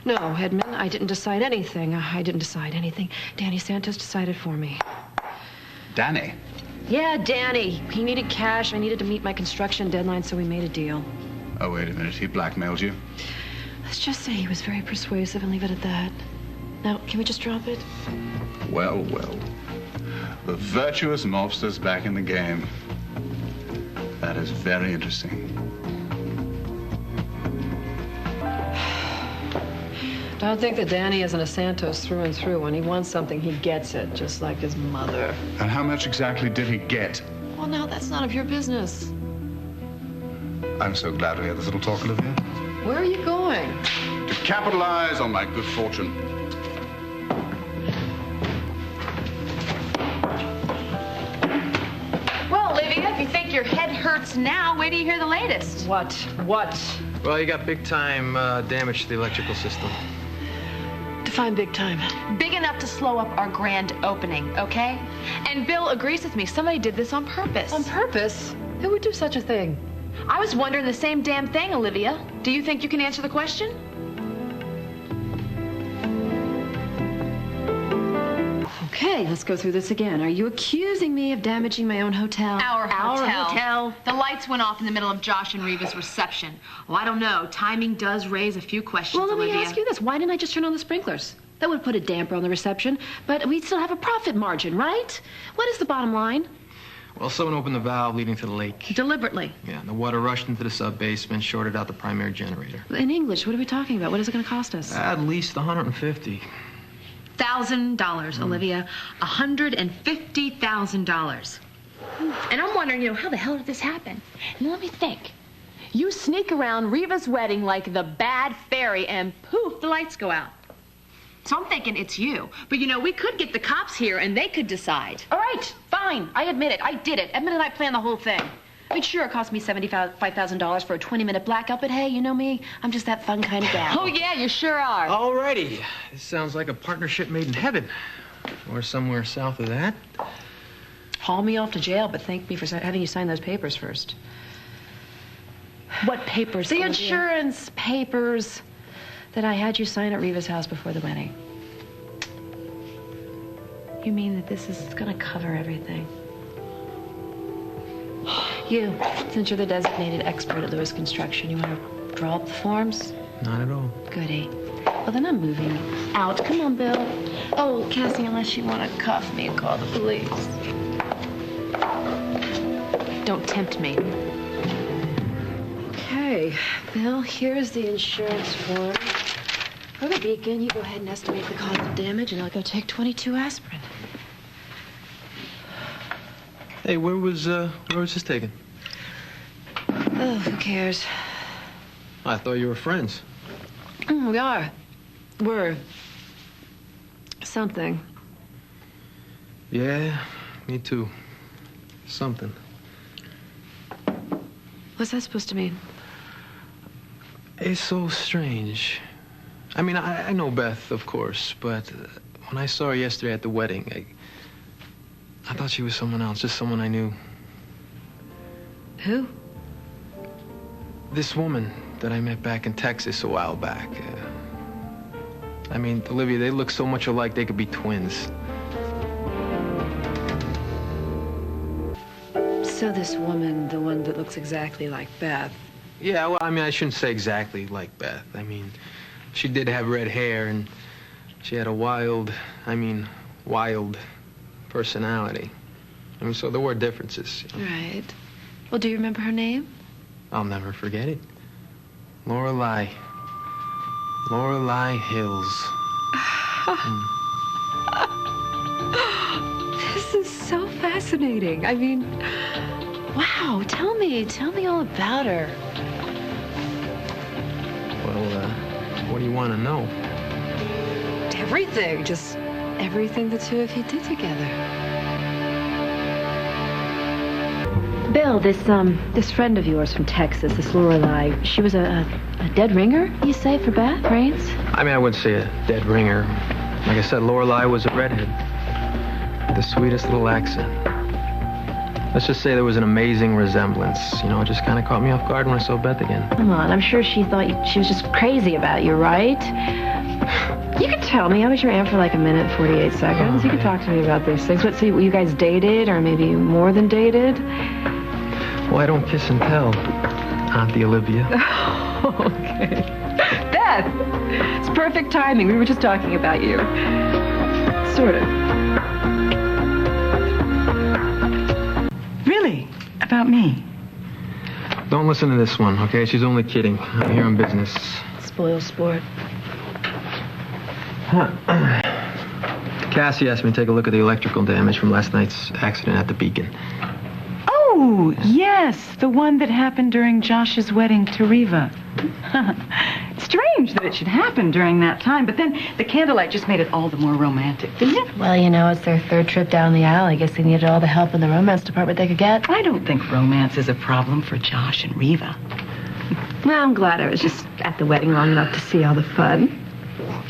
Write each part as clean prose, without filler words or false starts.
No, Edmund, I didn't decide anything. I didn't decide anything. Danny Santos decided for me. Danny? Yeah, Danny. He needed cash. I needed to meet my construction deadline, so we made a deal. Oh, wait a minute. He blackmailed you? Let's just say he was very persuasive and leave it at that. Now, can we just drop it? Well, well. The virtuous mobster's back in the game. That is very interesting. Don't think that Danny isn't a Santos through and through. When he wants something, he gets it, just like his mother. And how much exactly did he get? Well, now, that's none of your business. I'm so glad we had this little talk, Olivia. Where are you going? To capitalize on my good fortune. Well, Olivia, if you think your head hurts now, wait till you hear the latest. What? Well, you got big-time damage to the electrical system. Define big time. Big enough to slow up our grand opening, okay? And Bill agrees with me. Somebody did this on purpose. On purpose? Who would do such a thing? I was wondering the same damn thing, Olivia. Do you think you can answer the question? Okay, let's go through this again. Are you accusing me of damaging my own hotel? Our hotel. hotel. The lights went off in the middle of Josh and Reva's reception. Oh, I don't know. Timing does raise a few questions, Well, let me Olivia. ask you this. Why didn't I just turn on the sprinklers? That would put a damper on the reception, but we'd still have a profit margin, right? What is the bottom line? Well, someone opened the valve leading to the lake. Deliberately. Yeah, and the water rushed into the sub-basement, shorted out the primary generator. In English, what are we talking about? What is it going to cost us? At least $150. $1,000, Olivia. $150,000. And I'm wondering, how the hell did this happen? And let me think. You sneak around Reva's wedding like the bad fairy, and poof, the lights go out. So I'm thinking it's you. But, we could get the cops here, and they could decide. All right, fine. I admit it. I did it. Edmund and I planned the whole thing. I mean, sure, it cost me $75,000 for a 20-minute blackout, but hey, you know me. I'm just that fun kind of gal. Oh, yeah, you sure are. Alrighty. This sounds like a partnership made in heaven. Or somewhere south of that. Haul me off to jail, but thank me for having you sign those papers first. What papers, The Olivia? insurance papers that I had you sign at Reva's house before the wedding. You mean that this is going to cover everything? You, since you're the designated expert at Lewis Construction, you want to draw up the forms? Not at all. Goody. Well, then I'm moving out. Come on, Bill. Oh, Cassie, unless you want to cuff me and call the police. Don't tempt me. Okay, Bill, here's the insurance form. For the beacon, you go ahead and estimate the cause of damage, and I'll go take 22 aspirin. Hey, where was this taken? Oh, who cares? I thought you were friends. We are. We're something. Yeah, me too. Something. What's that supposed to mean? It's so strange. I mean, I know Beth, of course, but when I saw her yesterday at the wedding, I thought she was someone else, just someone I knew. Who? This woman that I met back in Texas a while back. I mean, Olivia, they look so much alike they could be twins. So this woman, the one that looks exactly like Beth. Yeah, well, I mean, I shouldn't say exactly like Beth. I mean, she did have red hair, and she had a wild personality. I mean, so there were differences. Right. Well, do you remember her name? I'll never forget it. Lorelei. Lorelei Hills. This is so fascinating. I mean, wow, tell me all about her. Well, what do you want to know? Everything, just everything the two of you did together. Bill, this friend of yours from Texas, this Lorelei, she was a dead ringer, you say, for Beth, Rains? I mean, I wouldn't say a dead ringer. Like I said, Lorelei was a redhead. The sweetest little accent. Let's just say there was an amazing resemblance. It just kind of caught me off guard when I saw Beth again. Come on, I'm sure she thought she was just crazy about you, right? You could tell me. I was your aunt for like a minute and 48 seconds. You could talk to me about these things. What, so you guys dated, or maybe more than dated? Well, I don't kiss and tell, Auntie Olivia. Okay. Beth! It's perfect timing. We were just talking about you. Sort of. Really? About me? Don't listen to this one, okay? She's only kidding. I'm here on business. Spoil sport. Cassie asked me to take a look at the electrical damage from last night's accident at the Beacon. Oh, yes, the one that happened during Josh's wedding to Riva. Strange that it should happen during that time, but then the candlelight just made it all the more romantic, didn't it? Well, you know, it's their third trip down the aisle. I guess they needed all the help in the romance department they could get. I don't think romance is a problem for Josh and Riva. Well, I'm glad I was just at the wedding long enough to see all the fun.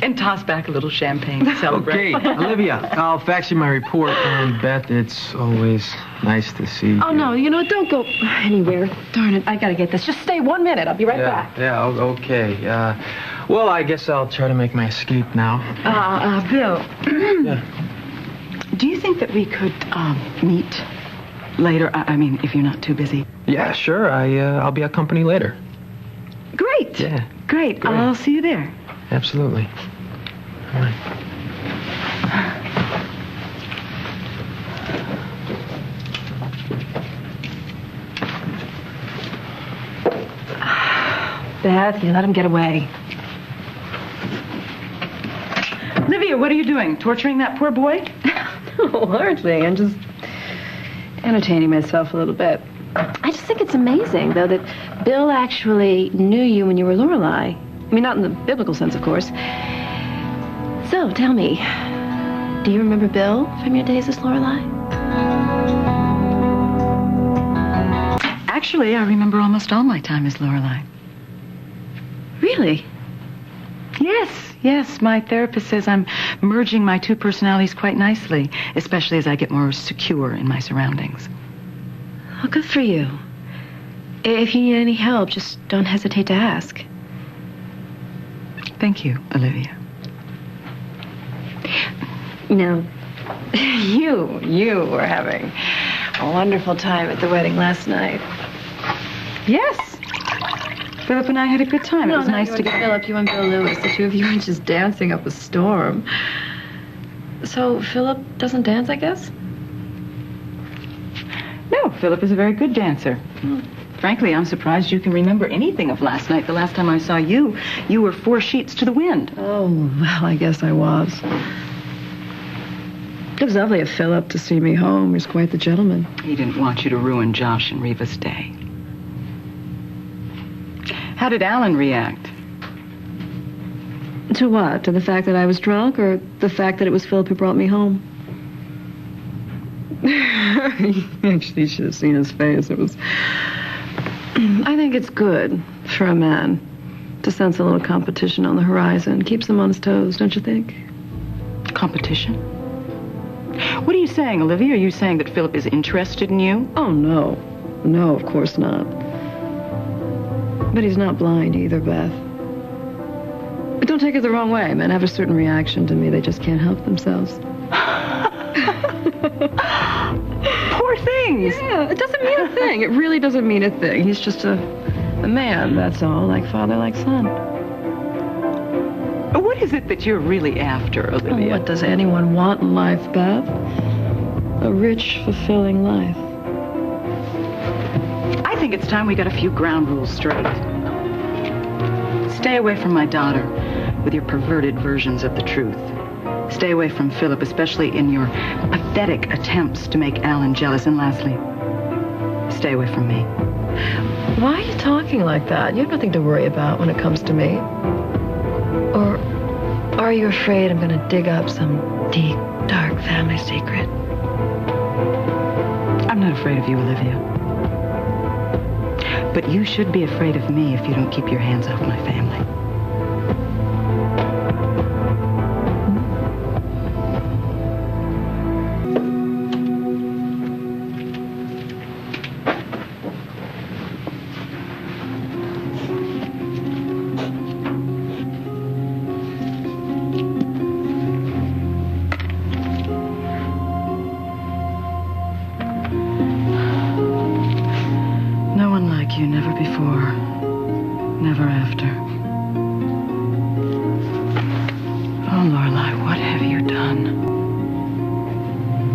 And toss back a little champagne to celebrate. Okay, Olivia, I'll fax you my report. And Beth, it's always nice to see you. Oh, no, you know, don't go anywhere. Darn it, I gotta get this. Just stay 1 minute. I'll be right back. Yeah, okay. Well, I guess I'll try to make my escape now. Bill. Yeah. Do you think that we could meet later? I mean, if you're not too busy. Yeah, sure. I'll be at company later. Great. Yeah. Great. I'll see you there. Absolutely. All right. Beth, you let him get away. Olivia, what are you doing? Torturing that poor boy? No, hardly. I'm just entertaining myself a little bit. I just think it's amazing, though, that Bill actually knew you when you were Lorelei. I mean, not in the biblical sense, of course. So, tell me, do you remember Bill from your days as Lorelei? Actually, I remember almost all my time as Lorelei. Really? Yes. My therapist says I'm merging my two personalities quite nicely, especially as I get more secure in my surroundings. Well, good for you. If you need any help, just don't hesitate to ask. Thank you, Olivia. Now, you were having a wonderful time at the wedding last night. Yes. Phillip and I had a good time. It was nice to get... Phillip, you and Bill Lewis, the two of you were just dancing up a storm. So, Phillip doesn't dance, I guess? No, Phillip is a very good dancer. Frankly, I'm surprised you can remember anything of last night. The last time I saw you, you were 4 sheets to the wind. Oh, well, I guess I was. It was lovely of Phillip to see me home. He was quite the gentleman. He didn't want you to ruin Josh and Riva's day. How did Alan react? To what? To the fact that I was drunk, or the fact that it was Phillip who brought me home? Actually, you should have seen his face. It was... I think it's good for a man to sense a little competition on the horizon. Keeps him on his toes, don't you think? Competition? What are you saying, Olivia? Are you saying that Phillip is interested in you? Oh, no. No, of course not. But he's not blind either, Beth. But don't take it the wrong way. Men have a certain reaction to me. They just can't help themselves. Poor things. Yeah, it doesn't mean a thing. It really doesn't mean a thing. He's just a man, that's all. Like father, like son. What is it that you're really after, Olivia? What does anyone want in life, Beth? A rich, fulfilling life. I think it's time we got a few ground rules straight. Stay away from my daughter with your perverted versions of the truth. Stay away from Phillip, especially in your pathetic attempts to make Alan jealous. And lastly, stay away from me. Why are you talking like that? You have nothing to worry about when it comes to me. Or are you afraid I'm going to dig up some deep, dark family secret? I'm not afraid of you, Olivia. But you should be afraid of me if you don't keep your hands off my family.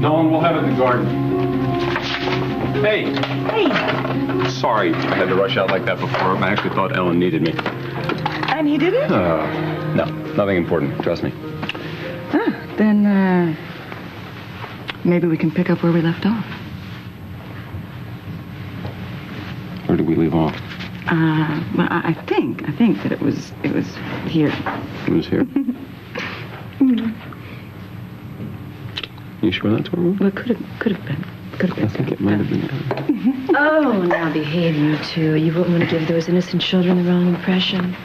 Nolan, we'll have it in the garden. Hey. Hey. Sorry I had to rush out like that before. I actually thought Ellen needed me. And he didn't? No, nothing important. Trust me. Then, maybe we can pick up where we left off. Where did we leave off? Well, I think that it was here. It was here? You sure that's where we were? Well, it could have been. I think it might have been. Oh, now behave, you two. You wouldn't want to give those innocent children the wrong impression.